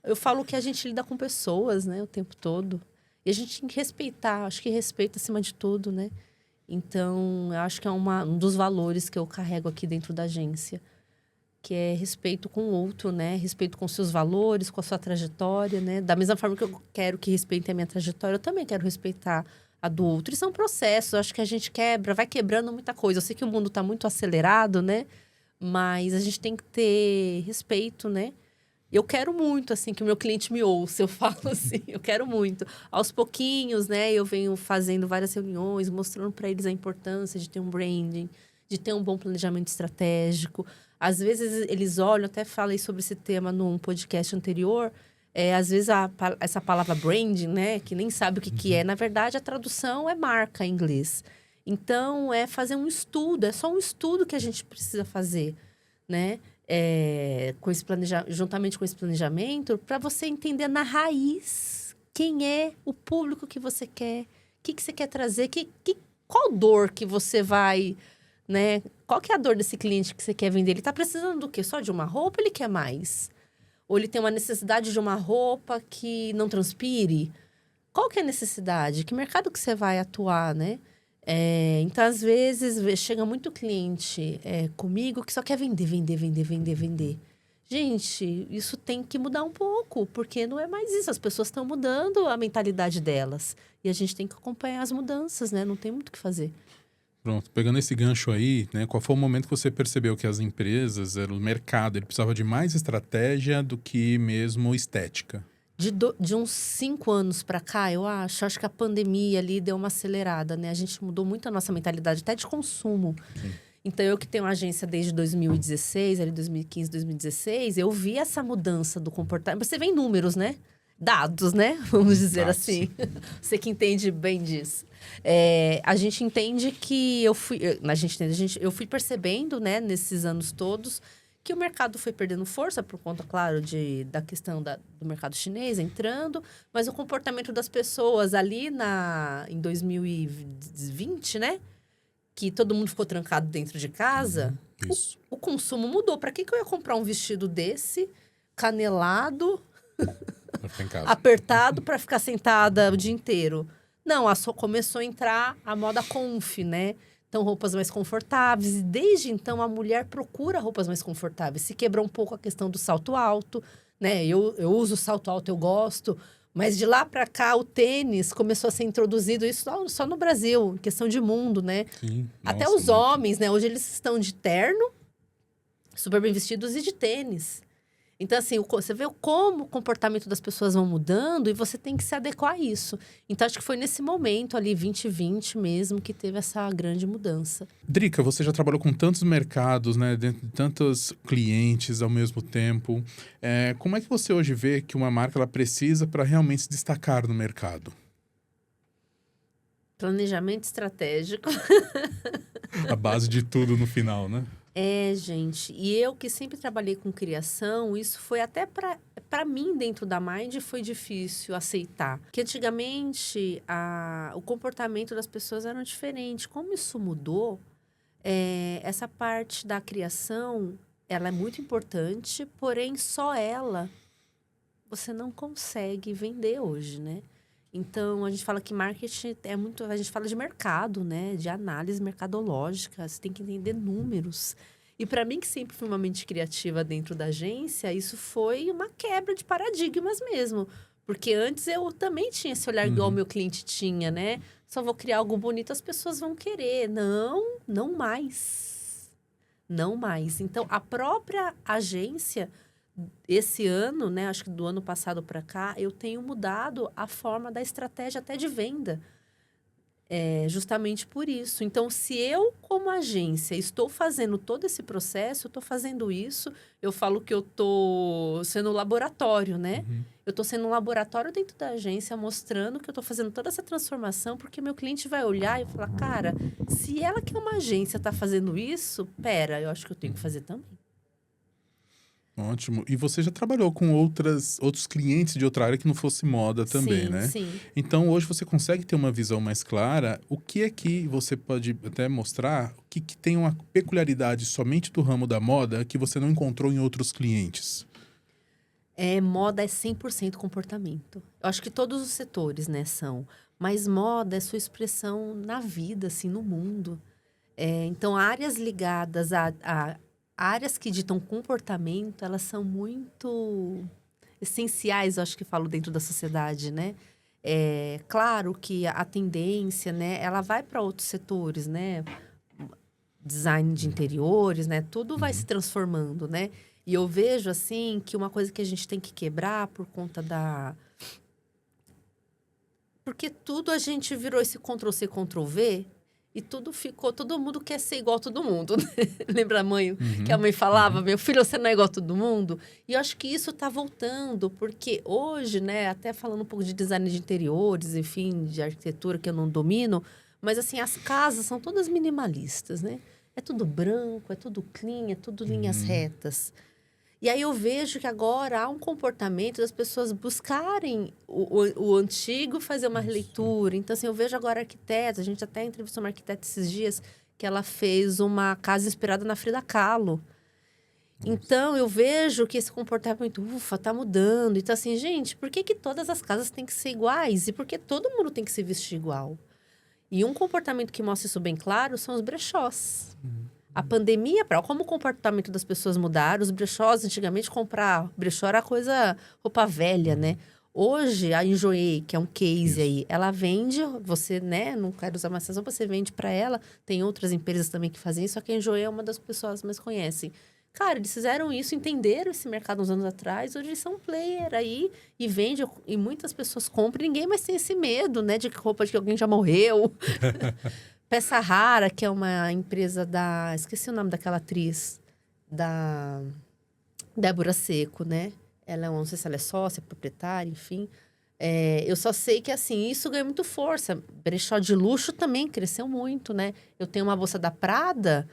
Eu falo que a gente lida com pessoas, né, o tempo todo. E a gente tem que respeitar, acho que respeito acima de tudo, né? Então, eu acho que é um dos valores que eu carrego aqui dentro da agência, que é respeito com o outro, né? Respeito com seus valores, com a sua trajetória, né? Da mesma forma que eu quero que respeitem a minha trajetória, eu também quero respeitar a do outro. E são processos, acho que a gente vai quebrando muita coisa. Eu sei que o mundo está muito acelerado, né? Mas a gente tem que ter respeito, né? Eu quero muito, assim, que o meu cliente me ouça, eu falo assim, eu quero muito. Aos pouquinhos, né, eu venho fazendo várias reuniões, mostrando para eles a importância de ter um branding, de ter um bom planejamento estratégico. Às vezes, eles olham, até falei sobre esse tema num podcast anterior, às vezes essa palavra branding, né, que nem sabe o que é, na verdade, a tradução é marca em inglês. Então, é fazer um estudo, é só um estudo que a gente precisa fazer, né? Juntamente com esse planejamento, para você entender na raiz quem é o público que você quer, o que você quer trazer, qual dor que você vai, né? Qual que é a dor desse cliente que você quer vender? Ele está precisando do quê? Só de uma roupa? Ele quer mais? Ou ele tem uma necessidade de uma roupa que não transpire? Qual que é a necessidade? Que mercado que você vai atuar, né? Então, às vezes, chega muito cliente comigo que só quer vender, vender, vender, vender, vender. Gente, isso tem que mudar um pouco, porque não é mais isso. As pessoas estão mudando a mentalidade delas. E a gente tem que acompanhar as mudanças, né? Não tem muito o que fazer. Pronto, pegando esse gancho aí, né? Qual foi o momento que você percebeu que as empresas, o mercado, ele precisava de mais estratégia do que mesmo estética? De uns 5 anos para cá, eu acho que a pandemia ali deu uma acelerada, né? A gente mudou muito a nossa mentalidade, até de consumo. Sim. Então, eu que tenho uma agência desde 2016, ali 2015, 2016, eu vi essa mudança do comportamento. Você vê em números, né? Dados, né? Vamos dizer Dados. assim. Você que entende bem disso. A gente entende que eu fui percebendo, né, nesses anos todos, que o mercado foi perdendo força por conta, claro, da questão do mercado chinês entrando, mas o comportamento das pessoas ali em 2020, né? Que todo mundo ficou trancado dentro de casa, Isso. o consumo mudou. Para que eu ia comprar um vestido desse, canelado, Pra ficar em casa. apertado, para ficar sentada o dia inteiro? Não, só começou a entrar a moda comf, né? Então, roupas mais confortáveis. E desde então, a mulher procura roupas mais confortáveis. Se quebrou um pouco a questão do salto alto, né? Eu uso salto alto, eu gosto. Mas de lá para cá, o tênis começou a ser introduzido, isso só no Brasil, questão de mundo, né? Sim. Até Nossa, os homens, né? Hoje eles estão de terno, super bem vestidos e de tênis. Então, assim, você vê como o comportamento das pessoas vão mudando e você tem que se adequar a isso. Então, acho que foi nesse momento ali, 2020 mesmo, que teve essa grande mudança. Drica, você já trabalhou com tantos mercados, né? Dentro de tantos clientes ao mesmo tempo. Como é que você hoje vê que uma marca ela precisa para realmente se destacar no mercado? Planejamento estratégico. A base de tudo no final, né? Gente, e eu que sempre trabalhei com criação, isso foi até para mim dentro da Mind foi difícil aceitar. Porque antigamente o comportamento das pessoas era diferente. Como isso mudou, essa parte da criação, ela é muito importante, porém só ela você não consegue vender hoje, né? Então, a gente fala que marketing a gente fala de mercado, né? De análise mercadológica, você tem que entender números. E para mim, que sempre fui uma mente criativa dentro da agência, isso foi uma quebra de paradigmas mesmo. Porque antes eu também tinha esse olhar igual o meu cliente tinha, né? Só vou criar algo bonito, as pessoas vão querer. Não mais. Não mais. Então, a própria agência, esse ano, né, acho que do ano passado para cá, eu tenho mudado a forma da estratégia até de venda. Justamente por isso. Então, se eu, como agência, estou fazendo todo esse processo, eu estou fazendo isso, eu falo que eu estou sendo um laboratório, né? Eu estou sendo um laboratório dentro da agência, mostrando que eu estou fazendo toda essa transformação, porque meu cliente vai olhar e falar, cara, se ela que é uma agência está fazendo isso, pera, eu acho que eu tenho que fazer também. Ótimo. E você já trabalhou com outros clientes de outra área que não fosse moda também, né? Sim. Então, hoje você consegue ter uma visão mais clara. O que é que você pode até mostrar o que tem uma peculiaridade somente do ramo da moda que você não encontrou em outros clientes? Moda é 100% comportamento. Eu acho que todos os setores, né, são. Mas moda é sua expressão na vida, assim, no mundo. Então, áreas ligadas a áreas que ditam comportamento, elas são muito essenciais, eu acho que falo, dentro da sociedade, né? Claro que a tendência, né, ela vai para outros setores, né? Design de interiores, né? Tudo vai se transformando, né? E eu vejo, assim, que uma coisa que a gente tem que quebrar por conta porque tudo a gente virou esse Ctrl-C, Ctrl-V, e tudo ficou, todo mundo quer ser igual a todo mundo, né? Lembra a mãe, que a mãe falava, meu filho, você não é igual a todo mundo? E eu acho que isso está voltando, porque hoje, né, até falando um pouco de design de interiores, enfim, de arquitetura que eu não domino, mas assim, as casas são todas minimalistas, né? É tudo branco, é tudo clean, é tudo linhas retas. E aí eu vejo que agora há um comportamento das pessoas buscarem o antigo, fazer uma releitura. Então, assim, eu vejo agora arquitetas, a gente até entrevistou uma arquiteta esses dias, que ela fez uma casa inspirada na Frida Kahlo. Então, eu vejo que esse comportamento, tá mudando. Então, assim, gente, por que todas as casas têm que ser iguais? E por que todo mundo tem que se vestir igual? E um comportamento que mostra isso bem claro são os brechós. A pandemia, como o comportamento das pessoas mudaram, os brechós, antigamente, comprar brechó era roupa velha, né? Hoje, a Enjoei, que é um case aí, ela vende, você, né, não quero usar mais essa roupa, você vende para ela. Tem outras empresas também que fazem isso, só que a Enjoei é uma das pessoas que mais conhecem. Cara, eles fizeram isso, entenderam esse mercado uns anos atrás, hoje eles são player aí e vende, e muitas pessoas compram, ninguém mais tem esse medo, né, de roupa de que alguém já morreu. Peça Rara, que é uma empresa esqueci o nome daquela atriz, da Débora Seco, né? Ela, não sei se ela é sócia, proprietária, enfim. Eu só sei que, assim, isso ganha muito força. Brechó de luxo também cresceu muito, né? Eu tenho uma bolsa da Prada,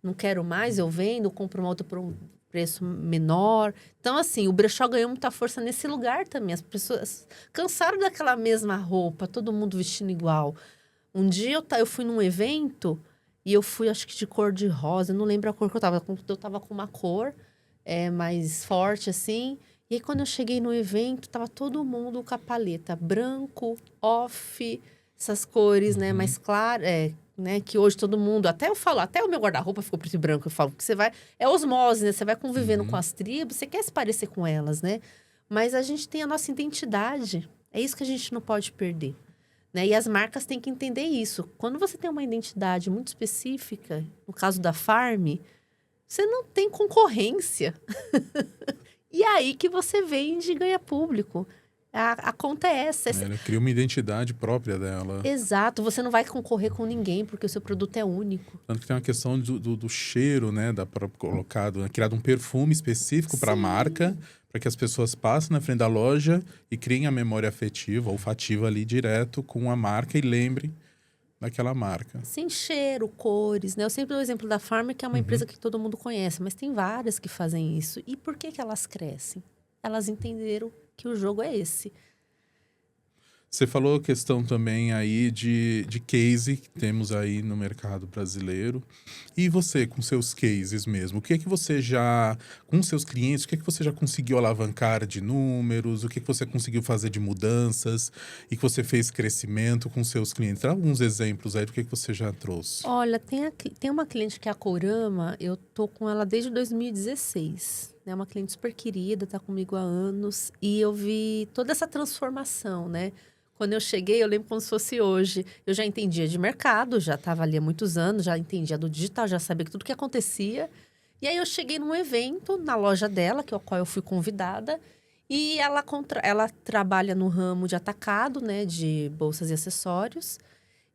não quero mais, eu vendo, compro uma outra por um preço menor. Então, assim, o brechó ganhou muita força nesse lugar também. As pessoas cansaram daquela mesma roupa, todo mundo vestindo igual. Um dia eu fui num evento e eu fui, acho que de cor de rosa, eu não lembro a cor que eu tava. Eu tava com uma cor mais forte, assim. E aí, quando eu cheguei no evento, tava todo mundo com a paleta branco, off, essas cores, né, mais claras, né, que hoje todo mundo, até o meu guarda-roupa ficou preto e branco, eu falo, que você vai, é osmose, né, você vai convivendo com as tribos, você quer se parecer com elas, né, mas a gente tem a nossa identidade, é isso que a gente não pode perder, né, e as marcas têm que entender isso, quando você tem uma identidade muito específica, no caso da Farm, você não tem concorrência, e aí que você vende e ganha público. A conta é essa. Ela cria uma identidade própria dela. Exato, você não vai concorrer com ninguém, porque o seu produto é único. Tanto que tem uma questão do cheiro, né? Criado um perfume específico para a marca, para que as pessoas passem na frente da loja e criem a memória afetiva, olfativa ali direto com a marca e lembrem daquela marca. Sem cheiro, cores, né? Eu sempre dou o exemplo da Farm, que é uma empresa que todo mundo conhece, mas tem várias que fazem isso. E por que elas crescem? Elas entenderam que o jogo é esse. Você falou a questão também aí de case que temos aí no mercado brasileiro. E você, com seus cases mesmo, o que é que você já, com seus clientes, o que é que você já conseguiu alavancar de números? O que é que você conseguiu fazer de mudanças? E que você fez crescimento com seus clientes? Dá alguns exemplos aí do que você já trouxe. Olha, tem uma cliente que é a Courama, eu tô com ela desde 2016. É uma cliente super querida, tá comigo há anos. E eu vi toda essa transformação, né? Quando eu cheguei, eu lembro como se fosse hoje. Eu já entendia de mercado, já estava ali há muitos anos, já entendia do digital, já sabia tudo que acontecia. E aí eu cheguei num evento na loja dela, ao qual eu fui convidada. E ela trabalha no ramo de atacado, né? De bolsas e acessórios.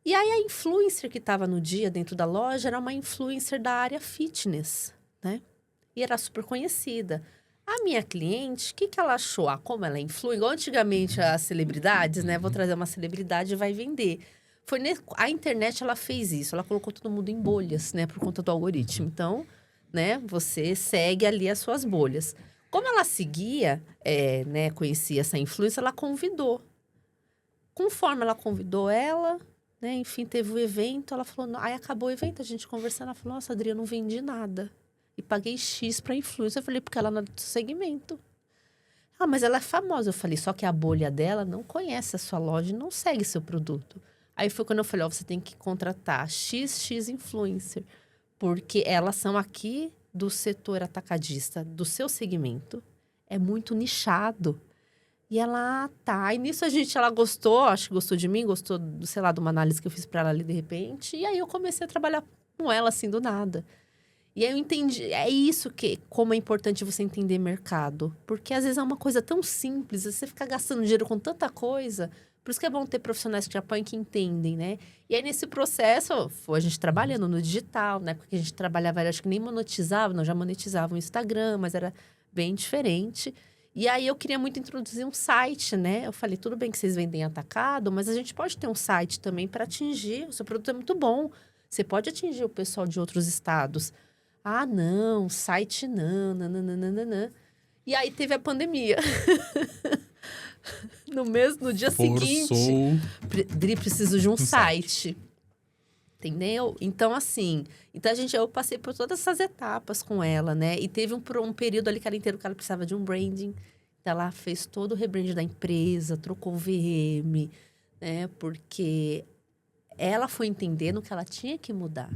E aí a influencer que estava no dia dentro da loja era uma influencer da área fitness, né? E era super conhecida. A minha cliente, o que ela achou? Como ela é influencer, igual antigamente as celebridades, né? Vou trazer uma celebridade e vai vender. A internet, ela fez isso. Ela colocou todo mundo em bolhas, né? Por conta do algoritmo. Então, né? Você segue ali as suas bolhas. Como ela seguia, né? Conhecia essa influencer, ela convidou. Conforme ela convidou ela, né? Enfim, teve o evento. Ela falou... Aí acabou o evento, a gente conversando. Ela falou, nossa, Adriana, eu não vendi nada. E paguei X pra influencer. Eu falei, porque ela não é do segmento. Ah, mas ela é famosa. Eu falei, só que a bolha dela não conhece a sua loja e não segue seu produto. Aí foi quando eu falei, você tem que contratar XX influencer. Porque elas são aqui do setor atacadista, do seu segmento. É muito nichado. E ela, tá. E nisso ela gostou, acho que gostou de mim, gostou, sei lá, de uma análise que eu fiz pra ela ali de repente. E aí eu comecei a trabalhar com ela assim, do nada. E aí eu entendi, como é importante você entender mercado. Porque às vezes é uma coisa tão simples, você fica gastando dinheiro com tanta coisa. Por isso que é bom ter profissionais que apoiam, que entendem, né? E aí nesse processo, foi a gente trabalhando no digital, né? Porque a gente trabalhava, acho que nem monetizava, não, já monetizava o Instagram, mas era bem diferente. E aí eu queria muito introduzir um site, né? Eu falei, tudo bem que vocês vendem atacado, mas a gente pode ter um site também para atingir. O seu produto é muito bom. Você pode atingir o pessoal de outros estados. Ah, não, site não, nananana. E aí teve a pandemia. No dia seguinte, Dri, preciso de um site. Entendeu? Então, assim... Então, eu passei por todas essas etapas com ela, né? E teve um período ali que ela inteiro que ela precisava de um branding. Então, ela fez todo o rebranding da empresa, trocou o VM, né? Porque ela foi entendendo que ela tinha que mudar.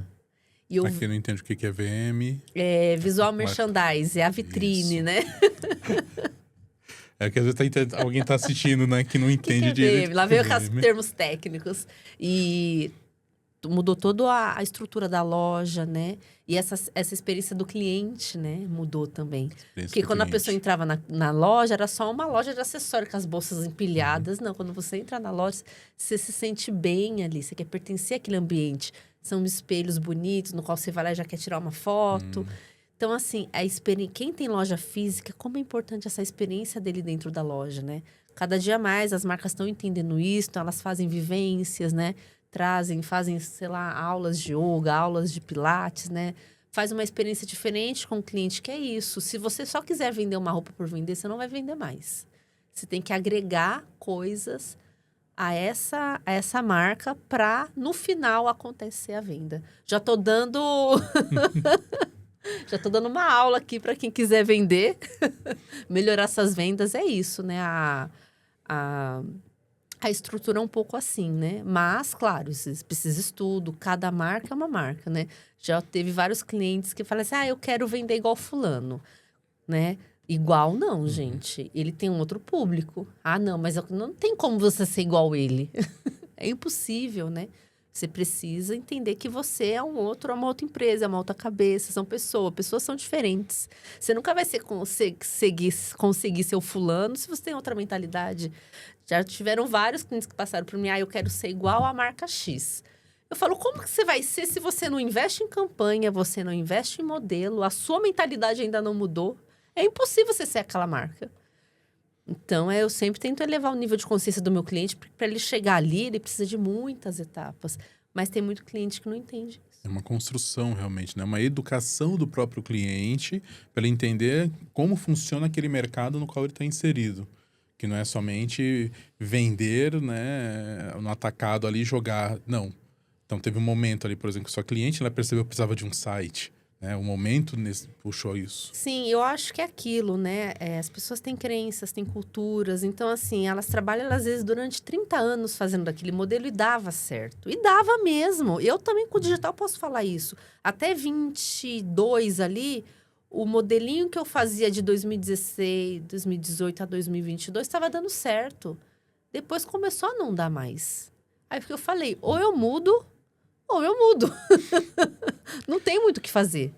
E Pra quem não entende o que é VM... visual merchandise, é a vitrine, Isso. né? É que às vezes alguém tá assistindo, né, que não entende que é direito. VM? Lá veio com os termos técnicos. E mudou toda a estrutura da loja, né? E essa experiência do cliente, né? Mudou também. Porque quando a pessoa entrava na loja, era só uma loja de acessório, com as bolsas empilhadas. Não, quando você entra na loja, você se sente bem ali. Você quer pertencer àquele ambiente. São espelhos bonitos, no qual você vai lá e já quer tirar uma foto. Então, assim, quem tem loja física, como é importante essa experiência dele dentro da loja, né? Cada dia mais as marcas estão entendendo isso, então elas fazem vivências, né? Fazem, sei lá, aulas de yoga, aulas de pilates, né? Faz uma experiência diferente com o cliente, que é isso. Se você só quiser vender uma roupa por vender, você não vai vender mais. Você tem que agregar coisas a essa marca para, no final, acontecer a venda. Já tô dando uma aula aqui para quem quiser vender. Melhorar essas vendas é isso, né? A estrutura é um pouco assim, né? Mas, claro, precisa de estudo. Cada marca é uma marca, né? Já teve vários clientes que falam assim, eu quero vender igual fulano, né? Igual não, gente. Ele tem um outro público. Não, mas não tem como você ser igual ele. É impossível, né? Você precisa entender que você é uma outra empresa, é uma outra cabeça, são pessoas são diferentes. Você nunca vai conseguir ser o fulano se você tem outra mentalidade. Já tiveram vários clientes que passaram por mim, eu quero ser igual à marca X. Eu falo, como que você vai ser se você não investe em campanha, você não investe em modelo, a sua mentalidade ainda não mudou? É impossível você ser aquela marca. Então, eu sempre tento elevar o nível de consciência do meu cliente, porque para ele chegar ali, ele precisa de muitas etapas. Mas tem muito cliente que não entende isso. É uma construção, realmente, né? Uma educação do próprio cliente para ele entender como funciona aquele mercado no qual ele está inserido. Que não é somente vender, né, no atacado ali e jogar. Não. Então, teve um momento ali, por exemplo, que sua cliente ela percebeu que precisava de um site. Um momento puxou isso. Sim, eu acho que é aquilo, né? As pessoas têm crenças, têm culturas. Então, assim, elas trabalham, às vezes, durante 30 anos fazendo aquele modelo e dava certo. E dava mesmo. Eu também, com o digital, posso falar isso. Até 22 ali, o modelinho que eu fazia de 2016, 2018 a 2022 estava dando certo. Depois começou a não dar mais. Aí, porque eu falei, ou eu mudo... Não tem muito o que fazer.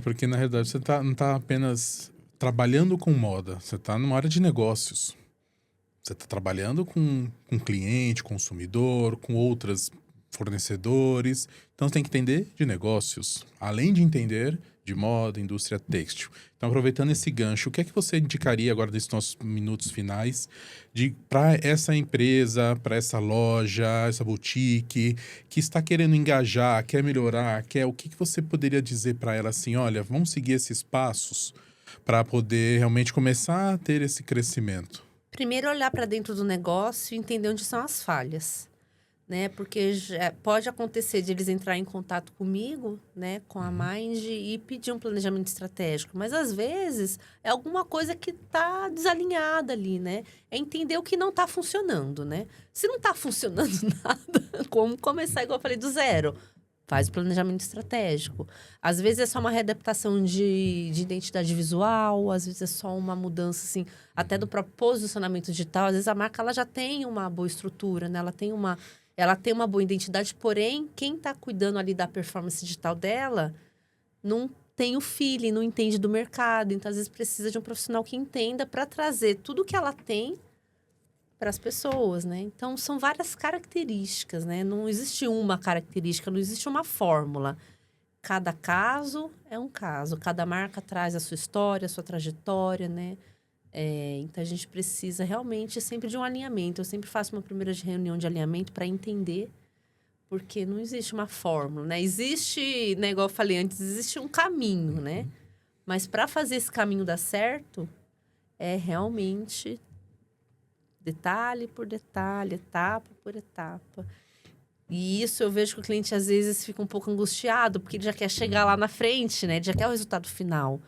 Porque na realidade você não tá apenas trabalhando com moda, você tá numa área de negócios. Você tá trabalhando com cliente, consumidor, com outros fornecedores. Então você tem que entender de negócios, além de entender de moda, indústria têxtil. Então, aproveitando esse gancho, o que é que você indicaria agora nesses nossos minutos finais para essa empresa, para essa loja, essa boutique que está querendo engajar, quer melhorar, o que você poderia dizer para ela assim, olha, vamos seguir esses passos para poder realmente começar a ter esse crescimento? Primeiro, olhar para dentro do negócio e entender onde são as falhas. Né? Porque pode acontecer de eles entrarem em contato comigo, né, com a Mind e pedir um planejamento estratégico. Mas, às vezes, é alguma coisa que está desalinhada ali, né? É entender o que não está funcionando, né? Se não está funcionando nada, como começar, igual eu falei, do zero? Faz o planejamento estratégico. Às vezes é só uma readaptação de identidade visual, às vezes é só uma mudança, assim, até do próprio posicionamento digital. Às vezes a marca ela já tem uma boa estrutura, né? Ela tem uma boa identidade, porém, quem está cuidando ali da performance digital dela não tem o feeling, não entende do mercado. Então, às vezes, precisa de um profissional que entenda para trazer tudo que ela tem para as pessoas, né? Então, são várias características, né? Não existe uma característica, não existe uma fórmula. Cada caso é um caso. Cada marca traz a sua história, a sua trajetória, né? Então, a gente precisa realmente sempre de um alinhamento. Eu sempre faço uma primeira reunião de alinhamento para entender, porque não existe uma fórmula, né? Existe, né, igual eu falei antes, existe um caminho, né? Mas para fazer esse caminho dar certo, é realmente detalhe por detalhe, etapa por etapa. E isso eu vejo que o cliente às vezes fica um pouco angustiado, porque ele já quer chegar lá na frente, né? Ele já quer o resultado final.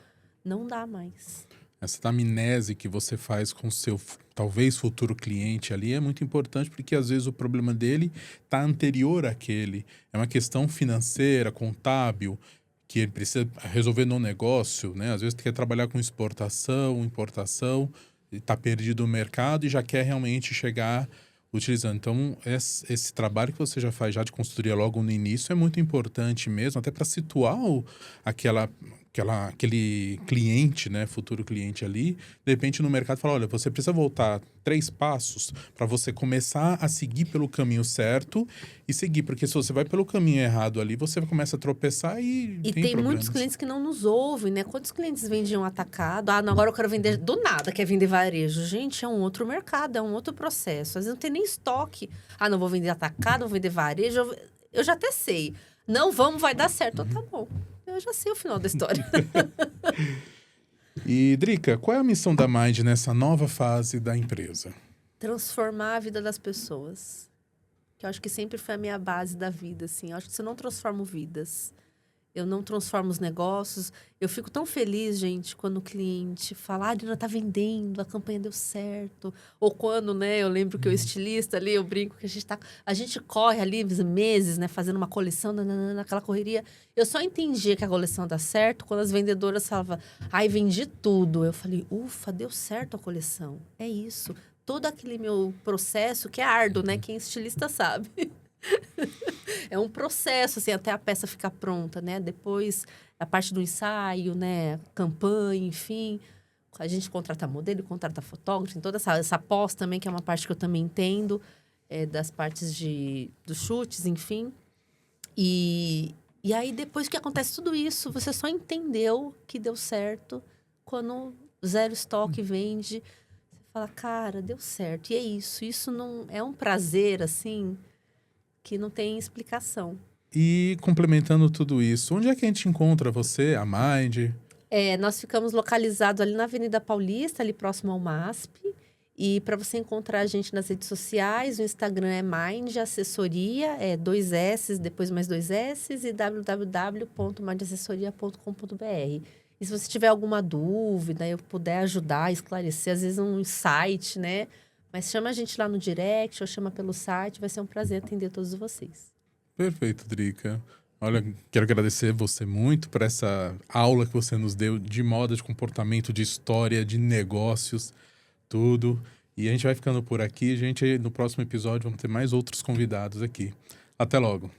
Não dá mais. Essa anamnese que você faz com o seu, talvez, futuro cliente ali é muito importante, porque às vezes o problema dele está anterior àquele. É uma questão financeira, contábil, que ele precisa resolver no negócio, né? Às vezes quer trabalhar com exportação, importação, está perdido no mercado e já quer realmente chegar utilizando. Então, esse trabalho que você já faz já de consultoria logo no início é muito importante mesmo, até para situar aquele cliente, né, futuro cliente ali, de repente no mercado fala, olha, você precisa voltar 3 passos para você começar a seguir pelo caminho certo e seguir, porque se você vai pelo caminho errado ali, você começa a tropeçar e E tem tem problemas. muitos clientes que não nos ouvem, né? Quantos clientes vendiam atacado? Ah, não, agora eu quero vender do nada, quer vender varejo. Gente, é um outro mercado, é um outro processo. Às vezes não tem nem estoque. Ah, não vou vender atacado, vou vender varejo. Eu já até sei. Não, vamos, vai dar certo. Tá bom. Eu já sei o final da história. E, Drica, qual é a missão da Mind nessa nova fase da empresa? Transformar a vida das pessoas. Que eu acho que sempre foi a minha base da vida, assim. Eu acho que se eu não transformo vidas, eu não transformo os negócios. Eu fico tão feliz, gente, quando o cliente fala, ah, a Adriana tá vendendo, a campanha deu certo. Ou quando, né, eu lembro que o estilista ali, eu brinco que a gente corre ali meses, né, fazendo uma coleção, naquela correria. Eu só entendi que a coleção dá certo quando as vendedoras falavam, ai, vendi tudo. Eu falei, ufa, deu certo a coleção. É isso. Todo aquele meu processo, que é árduo, né? Quem é estilista sabe. É um processo, assim, até a peça ficar pronta, né? Depois, a parte do ensaio, né? Campanha, enfim. A gente contrata modelo, contrata fotógrafo, tem toda essa pós também, que é uma parte que eu também entendo, das partes dos chutes, enfim. E aí, depois que acontece tudo isso, você só entendeu que deu certo quando zero estoque vende. Você fala, cara, deu certo. E é isso. Isso não é um prazer, assim, que não tem explicação. E complementando tudo isso, onde é que a gente encontra você, a Mind? Nós ficamos localizados ali na Avenida Paulista, ali próximo ao MASP. E para você encontrar a gente nas redes sociais, o Instagram é Mind Assessoria, 2 S, depois mais 2 S, e www.mindassessoria.com.br. E se você tiver alguma dúvida, eu puder ajudar, esclarecer, às vezes um insight, né? Mas chama a gente lá no direct ou chama pelo site, vai ser um prazer atender todos vocês. Perfeito, Drica. Olha, quero agradecer você muito por essa aula que você nos deu de moda, de comportamento, de história, de negócios, tudo. E a gente vai ficando por aqui. No próximo episódio vamos ter mais outros convidados aqui. Até logo.